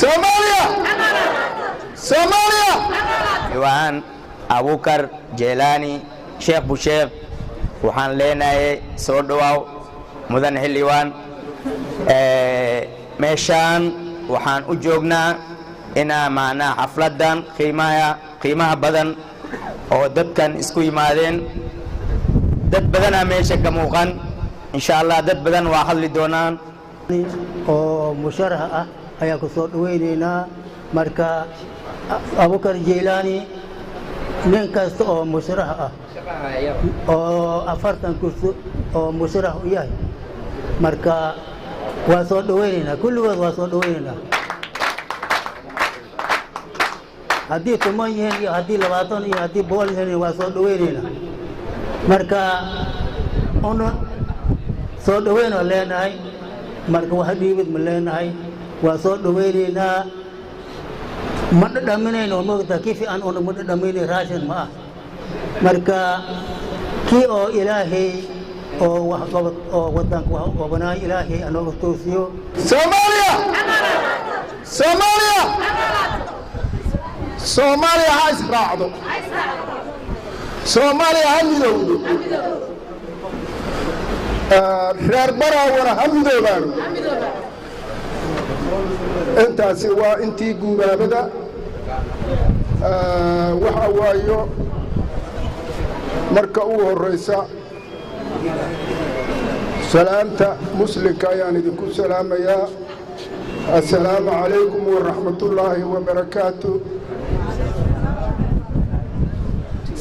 Somalia Somalia Iwan Abukar Jelani Sheikh Busheikh waxaan leenahay soo dhawaaw mudan xilliwaan meeshaan waxaan u joognaa inaa maana xafladan qiimaha badan oo dadkan isku yimaadeen dad badana meesha ka muuqan insha Allah dad badan waa hadli doonaan oo musharax ah ayaa ku soo dhaweynaynaa marka Abukar Jelani nin kasta oo musharax ah oo 40 kursi oo musharax u yahay marka waa soo dhaweynaynaa kulligood waa soo dhaweynaynaa haddii 10 yihiin iyo haddii 20 iyo haddii 100 yihiin waa soo dhaweynaynaa marka ono soo dhaweynoo leenahay marka wax dhiibid ma leenahay waa soo dhaweynaynaa ma dhadhaminayno moogta kifi aan ono ma dhadhaminay raashin ma ah marka kii oo ilaahay oo wax qabad oo wadanka wax qabanaay ilaahay anoo toosiyo Somalia Somalia Somalia ha israacdo Somalia ha midowdo reer Barawana ha midoobaan intaasi waa intii guubaabada waxa waayo marka uu horeysa salaamta muslimka ayaan idinku salaamayaa assalaamu calaykum waraxmatullaahi wabarakaatu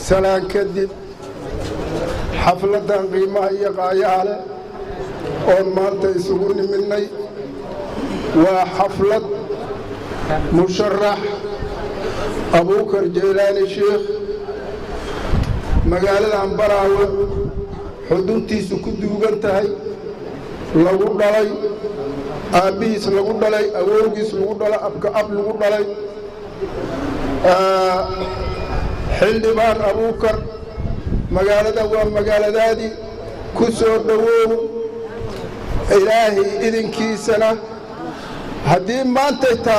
salaan kadib xafladan qiimaha iyo qaayaha leh oon maanta isugu nimidnay waa xaflad musharax Abukar Jelani Sheikh magaaladan Baraawe xuduntiisu ku duugan tahay lagu dhalay aabihiis lagu dhalay awowgiis lagu dhalay abka ab lagu dhalay xildhibaan Abukar magaalada waa magaaladaadii ku soo dhawow ilaahay idinkiisana haddii maanta inta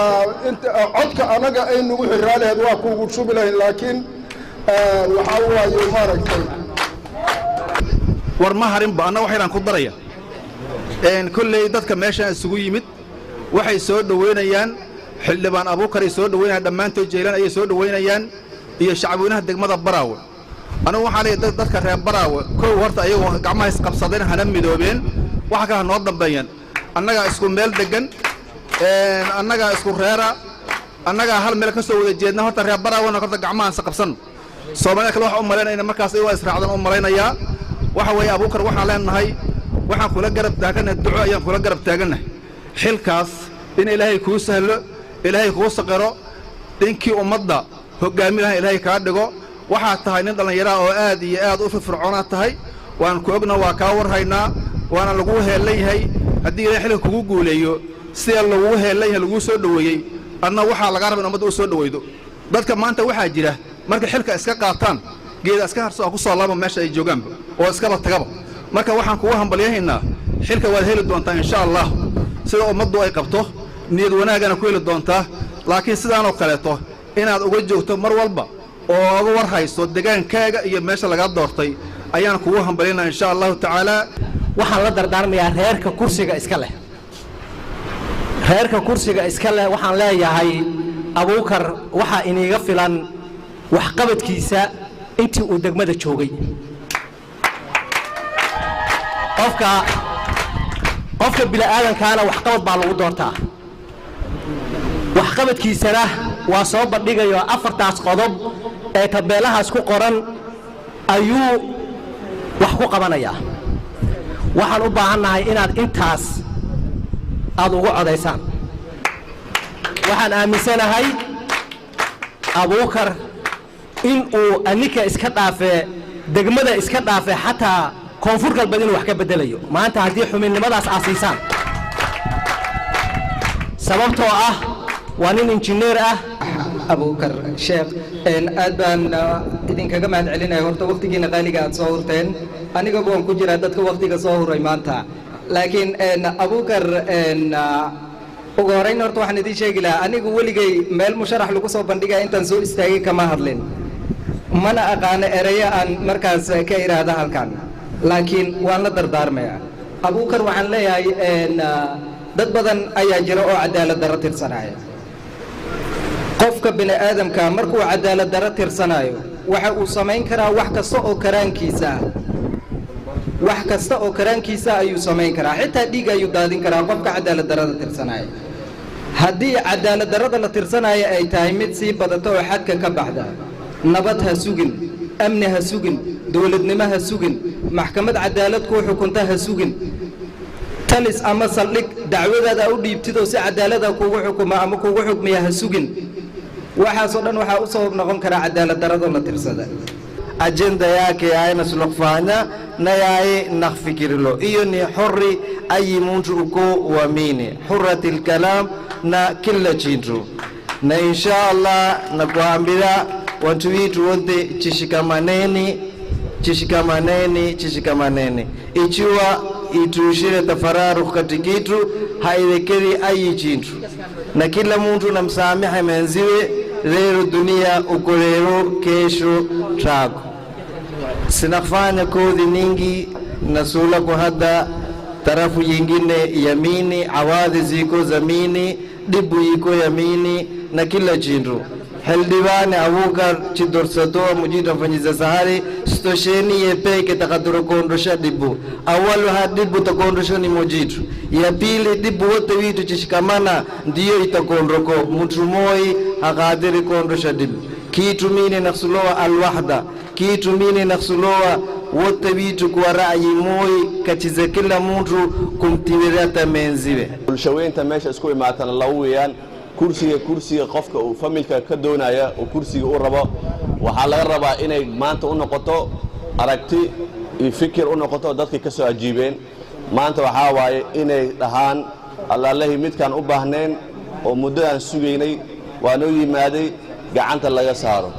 codka anaga ay nagu xiraaleed waa kuugu shubi lahayn laakiin waxaa waaye maaragtay war ma harinba anna waxaan ku daraya kulley dadka meeshan isugu yimid waxay soo dhaweynayaan xildhibaan Abukar ay soo dhaweynayaan dhammaantood Jelani ay soo dhaweynayaan iyo shacabweynaha degmada Baraawe anigu waxaan leeyahay dadka reer Baraawe koow horta ayagoo gacmaha is qabsadeen hana midoobeen waxa ka noo dambeeyaan annaga isku meel degan annaga isku reera annaga hal meel ka soo wada jeedna horta reer Baraawe horta gacmaha is qabsan Soomaaliya kale waxa u maleynayna markaas ay waa israacdan u maleynaya waxa way Abukar waxaan leenahay waxaan kula garab taaganahay duco ayaan kula garab taaganahay xilkaas in ilaahay kuu sahlo ilaahay kuu saqiro dinkii ummadda hogaaminaha ilaahay ka dhigo waxa tahay nin dhalinyaro oo aad iyo aad u firfircoon tahay waan ku ogna waa ka warhaynaa waana lagu heelayahay hadii ilaahay xilka kugu guuleeyo sida lagu heelayahay lagu soo dhaweeyay adna waxa laga rabaa ummadda u soo dhaweeydo dadka maanta waxa jira marka xilka iska qaataan geeda iska harso ku soo laabo meesha ay joogaan oo iska la tagaba marka waxaan kugu hambalyahaynaa xilka waad heli doontaa insha Allah sida ummaddu ay qabto niyad wanaagana ku heli doontaa laakiin sidaan oo kaleeto inaad uga joogto mar walba oo uga warhayso degaankaaga iyo meesha laga doortay ayaan kugu hambalyaynaa insha Allah taala waxaan la dardaarmayaa reerka kursiga iska leh waxaan leeyahay Abukar waxa iniga filan wax qabadkiisa intii uu degmada joogay qofka bilaadankaana wax qabad baa lagu doortaa wax qabadkiisana waa soo bandhigayo afartaas qodob ee tabeelahaas ku qoran ayuu wax ku qabanaya waxaan u baahanahay inaad intaas aad ugu codaysaan waxaan aaminsanahay Abukar in uu anika iska dhaafay degmada iska dhaafay xataa koonfur galbeed inuu wax ka bedelayo maanta haddii xuminnimadaas aasiisaan sababtoo ah waa nin injineer ah Abukar Sheikh aad baan idinkaga mahad celinaya horta waqtigiina qaaliga aad soo hurteen aniga baan ku jiraa dadka waqtiga soo huray maanta laakiin Abukar ugu horeyn horta waxaan idiin sheegi lahaa anigu weligay meel musharax lagu soo bandhigaya intaan soo istaagay kama hadlin mana aqaano erayo aan markaas ka iraahda halkan laakiin waan la dardaarmayaa abuukar waxaan leeyahay dad badan ayaa jira oo cadaalad darro tirsanaya qofka bini aadamka markuu cadaalad darro tirsanayo waxa uu samayn karaa wax kasta oo karaankiisa ayuu samayn karaa xitaa dhiig ayuu daadin karaa qofka cadaalad darrada tirsanaya haddii cadaalad darrada la tirsanaya ay tahay mid sii badata oo xadka ka baxda nabad ha sugin amni ha sugin dowladnimo ha sugin maxkamad cadaalad kuu xukunta ha sugin talis ama saldhig dacwadaada u dhiibtidoo si cadaalada kuugu xukuma ama kuugu xukmiya ha sugin waxaasoo dhan waxaa u sabab noqon karaa cadaalad darrada la tirsada ajenda yake yaena tunakufanya na yaye nafikirilo hiyo ni huri ayi mtu uko uamini hurratil kalam na kila kitu na inshallah nakuambia watu wetu wote chishikamane ikiwa itushire tafararuk katikitu haiwekeri ayi chintu na kila mtu namsamiha menziwe leo dunia uko leo kesho trako sinafanya kodhi nyingi nasula kwa hada tarafu yingine yamini awadhi ziko zamini dibu yiko yamini na kila chintu Heldivane Abukar Chidorsato Mujita Fanyiza Sahari Stosheni Yepeke Takaduro Kondosha Dibu Awalu hadibu takondosha ni Mujitu ya pili dibu wote witu chishikamana ndiyo itakondroko Mutumoi hakadiri kondosha dibu kitu mini naksulowa alwahda kitu mini naksulowa wote witu kwa rai moi kachize kila mtu kumtivirata menziwe Ulshaweynta meesha isku imaatana lawiyaan kursiga qofka uu familka ka doonaya oo kursiga uu rabo waxa laga rabaa inay maanta u noqoto aragti iyo fikir u noqoto dadkii ka soo ajiibeen maanta waxa waaye inay dhahaan Allahi midkan u baahneen oo muddo aan sugeynay waa noo yimaaday gacanta laga saaro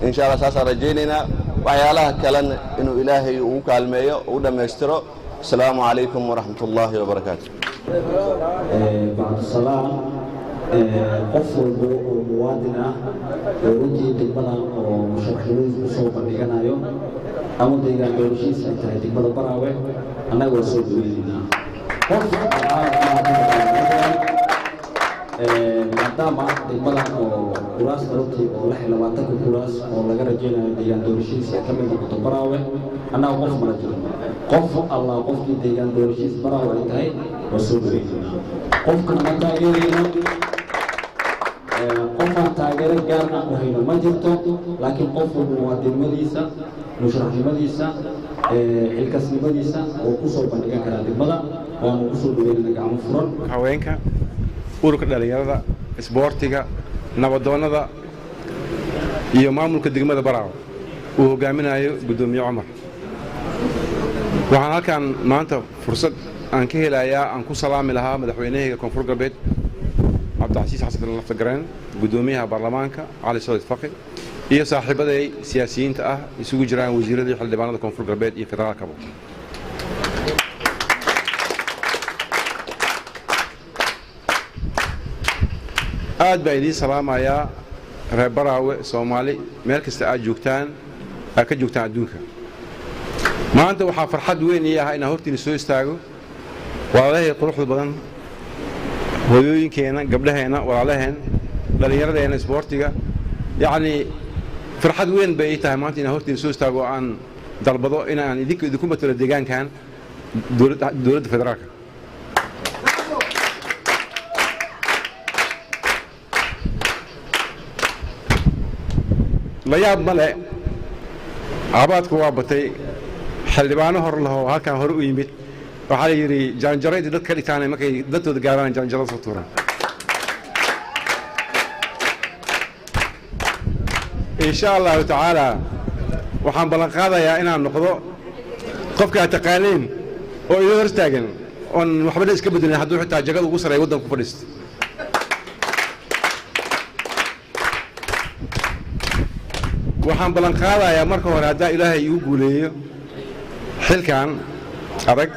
insha Allah saas rajaynayna waxyaalaha kale inuu Ilaahay uu kaalmeeyo oo dhameystiro assalamu alaykum wa rahmatullahi wa barakatuh بعد الصلاة قفل موادنا ورجي تقبل ومشاركين بصوب اللجنة يوم أمود يجان دورشيس أنت تقبل براوي أنا وصل دوينا قفل maadaama degmada oo kuraas dartii oo la xilwaanta ku kuraas oo laga rajaynayo deegaan doorashiisa ka mid noqoto baraawe annaga qof ma jiro qof Allah qofkii deegaan doorashiisa baraawe ay tahay wasoo dhaweeyna qofkan ma taageerayno qofan taageero gaar ah oo hayno ma jirto laakiin qof waa degmadiisa musharaxnimadiisa xilkasnimadiisa oo ku soo bandhigan kara degmada oo aan ku soo dhaweeyna gacmo furan haweenka ururka dhalinyarada isboortiga nabadoonada iyo maamulka degmada Baraawe uu hogaaminayo gudoomiye Umar waxaan halkan maanta fursad aan ka helayaa aan ku salaami lahaa madaxweynaha Koonfur Galbeed Cabdicasiis Xasan Laftagareen gudoomiyaha baarlamaanka Ali Saud Faqi iyo saaxiibaday siyaasiyiinta ah isugu jiraan wasiirada iyo xildhibaanada Koonfur Galbeed iyo federaalka aad baa idin salaamayaa reer Baraawe Soomaali meel kasta aad joogtaan ka joogtaan adduunka maanta waxaa farxad weyn ii ah inaan hortiin soo istaago walaalahay quruxda badan hooyooyinkeena gabdhaheena walaalaheen dhalinyaradeena isboortiga yaani farxad weyn bay ii tahay maanta inaan hortiin soo istaago aan dalbado inaan idinku matalo deegaankan dowladda federaalka la yaab male abaadku waa batay xildhibaano hor laho halkan hore u yimid waxa la yiri jaanjareed dadka dhigtaan markay dadooda gaaraan jaanjarada soo tuuraan insha Allah ta'ala waxaan balan qaadayaa inaan noqdo qofka taqaaniin oo iyo hor taagan on waxba iska bedelin hadduu xitaa jagada ugu sareeyo wadanka ku fadhiisto waxaan balan qaadayaa marka hore haddii Ilaahay igu guuleeyo xilkan adag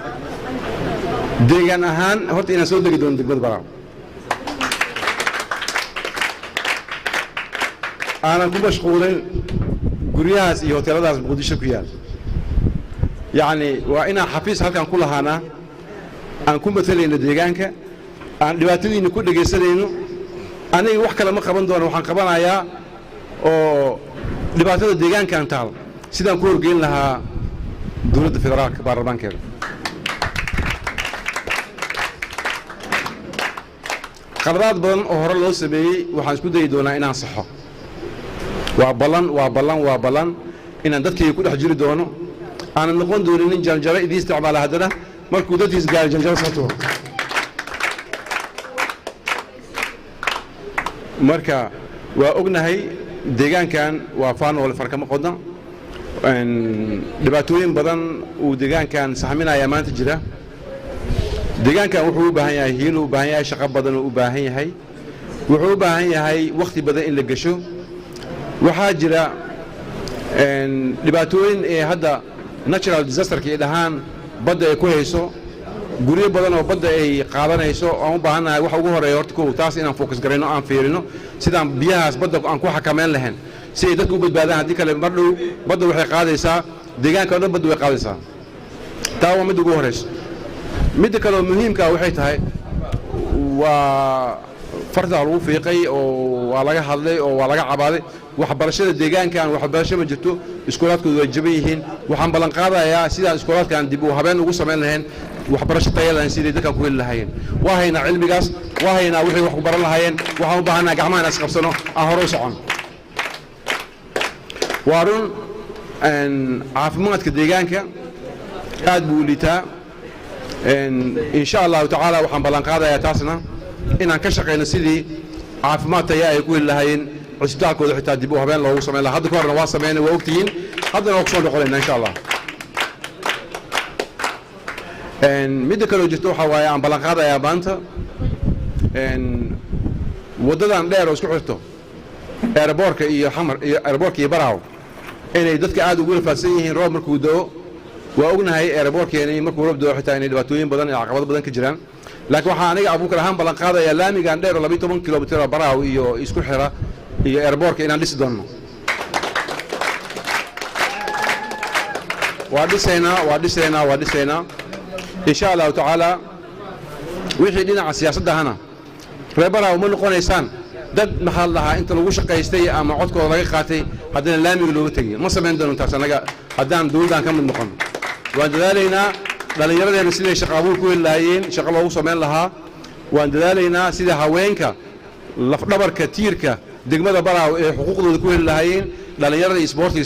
deegaan ahaan horta inaan soo degi doono degmada Baraawe aanan ku mashquulin guryahaas iyo hoteeladaas muqdisho ku yaal yacni waa inaan xafiis halkan ku lahaanaa aan ku matalayno deegaanka aan dhibaatadiina ku dhegaysanayno aniga wax kale ma qaban doono waxaan qabanayaa oo dhibaatada deegaankan taal sidaan ku horgeyn lahaa dowladda federaalka baarlamaankeeda qaladaad badan oo hore loo sameeyey waxaan isku dayi doonaa inaan saxo waa ballan inaan dadkayga ku dhex jiri doono aanan noqon doonin nin janjaro idii isticmaala haddana markuu dadkiis gaaray janjaro soo tuuro marka waa ognahay deegaankan waa faanoole farkama qodna dhibaatooyin badan uu deegaankan saxminayaa maanta jira deegaankan wuxuu u baahan yahay hiil u baahan yahay shaqo badan u baahan yahay wuxuu u baahan yahay waqti badan in la gasho waxaa jira dhibaatooyin ee hadda natural disasterka ay dhahaan badda ay ku hayso guryo badan oo badda ay qaadanayso aan u baahannahay waxa ugu horeeya horta kow taas inaan focus garayno aan fiirino sidaan biyahaas badda aan ku xakameyn lahayn si ay dadku u badbaadaan haddii kale mar dhow badda waxay qaadaysaa deegaanka oo dhan badda way qaadaysaa taa waa midda ugu horeyso midda kale oo muhiimka waxay tahay waa farda lagu fiiqay oo waa laga hadlay oo waa laga cabaaday waxbarashada deegaankan waxbarasho ma jirto iskoolaadkoodu way jaban yihiin waxaan ballan qaadayaa sidaan iskoolaadkan dib u habeen ugu samayn lahayn waxbarasho tayo lahayn sidii dadkan ku heli lahaayeen waa haynaa cilmigaas waa haynaa wixii wax ku baran lahaayeen waxaan u baahannaha gacmaha inaan isqabsano aan hore u socon waa run caafimaadka deegaanka aad buu u liitaa insha allahu tacaala waxaan ballan qaadayaa taasna inaan ka shaqayno sidii caafimaad taya ay ku heli lahaayeen cusbitaalkooda xitaa dib u habeen loogu samayn lahaa hadda ka horna waa sameynay waa ogtihiin haddana waa ku soo noqonayna insha allah midda kaloo jirto waxaa waaye aan ballan qaadayaa maanta waddadan dheer oo isku xirto eeraboorka iyo xamar iyo eeraboorka iyo baraaw inay dadka aad ugu rafaadsan yihiin roob markuu da'o waa ognahay eeraboorkeeni markuu roob da'o xitaa inay dhibaatooyin badan iyo caqabado badan ka jiraan laakiin waxaa aniga abuukar ahaan ballan qaadayaa laamigan dheer oo 12 kilomitir oo baraaw iyo isku xira iyo eeraboorka inaan dhisi doonno waa dhisaynaa insha allahu tacaala wixii dhinaca siyaasaddahana reer baraaw ma noqonaysaan dad maxaa lahaa inta lagu shaqaystay ama codkooda laga qaatay haddana laamiga looga tegay ma samayn doono taas annaga haddaan dowladdan ka mid noqon waan dadaalaynaa dhallinyaradeena siday shaqo abuur ku heli lahaayeen shaqo loogu samayn lahaa waan dadaalaynaa sida haweenka lafdhabarka tiirka degmada baraaw ee xuquuqdooda ku heli lahaayeen dhallinyarada iyo isboortiga